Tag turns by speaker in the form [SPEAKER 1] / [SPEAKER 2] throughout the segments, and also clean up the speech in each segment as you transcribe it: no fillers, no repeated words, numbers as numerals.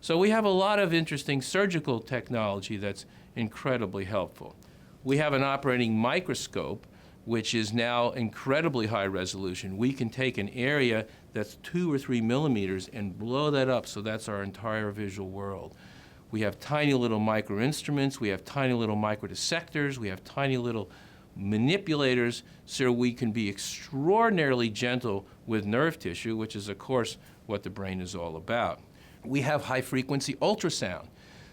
[SPEAKER 1] So we have a lot of interesting surgical technology that's incredibly helpful. We have an operating microscope, which is now incredibly high resolution. We can take an area that's 2 or 3 millimeters and blow that up, so that's our entire visual world. We have tiny little micro instruments, we have tiny little microdissectors, we have tiny little manipulators, so we can be extraordinarily gentle with nerve tissue, which is, of course, what the brain is all about. We have high-frequency ultrasound.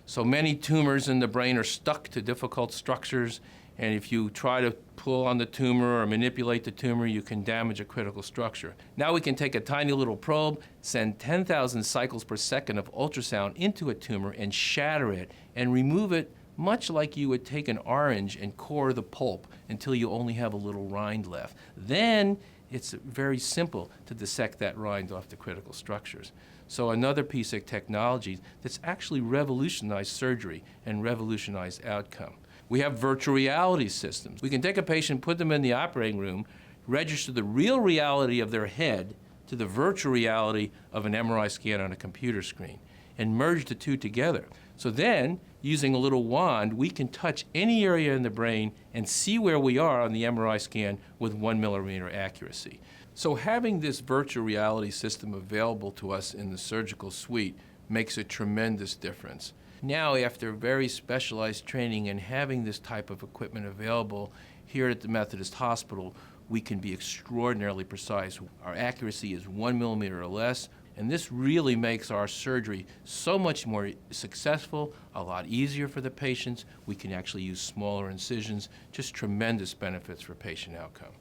[SPEAKER 1] So many tumors in the brain are stuck to difficult structures, and if you try to pull on the tumor or manipulate the tumor, you can damage a critical structure. Now we can take a tiny little probe, send 10,000 cycles per second of ultrasound into a tumor and shatter it and remove it much like you would take an orange and core the pulp until you only have a little rind left. Then it's very simple to dissect that rind off the critical structures. So another piece of technology that's actually revolutionized surgery and revolutionized outcome. We have virtual reality systems. We can take a patient, put them in the operating room, register the real reality of their head to the virtual reality of an MRI scan on a computer screen and merge the two together. So then, using a little wand, we can touch any area in the brain and see where we are on the MRI scan with 1 millimeter accuracy. So having this virtual reality system available to us in the surgical suite makes a tremendous difference. Now, after very specialized training and having this type of equipment available here at the Methodist Hospital, we can be extraordinarily precise. Our accuracy is 1 millimeter or less, and this really makes our surgery so much more successful, a lot easier for the patients. We can actually use smaller incisions, just tremendous benefits for patient outcome.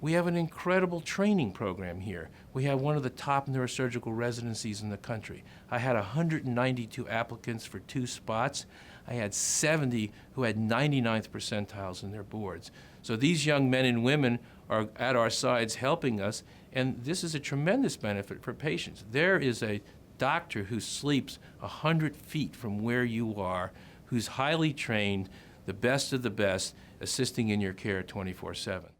[SPEAKER 1] We have an incredible training program here. We have one of the top neurosurgical residencies in the country. I had 192 applicants for 2 spots. I had 70 who had 99th percentiles in their boards. So these young men and women are at our sides helping us, and this is a tremendous benefit for patients. There is a doctor who sleeps 100 feet from where you are, who's highly trained, the best of the best, assisting in your care 24/7.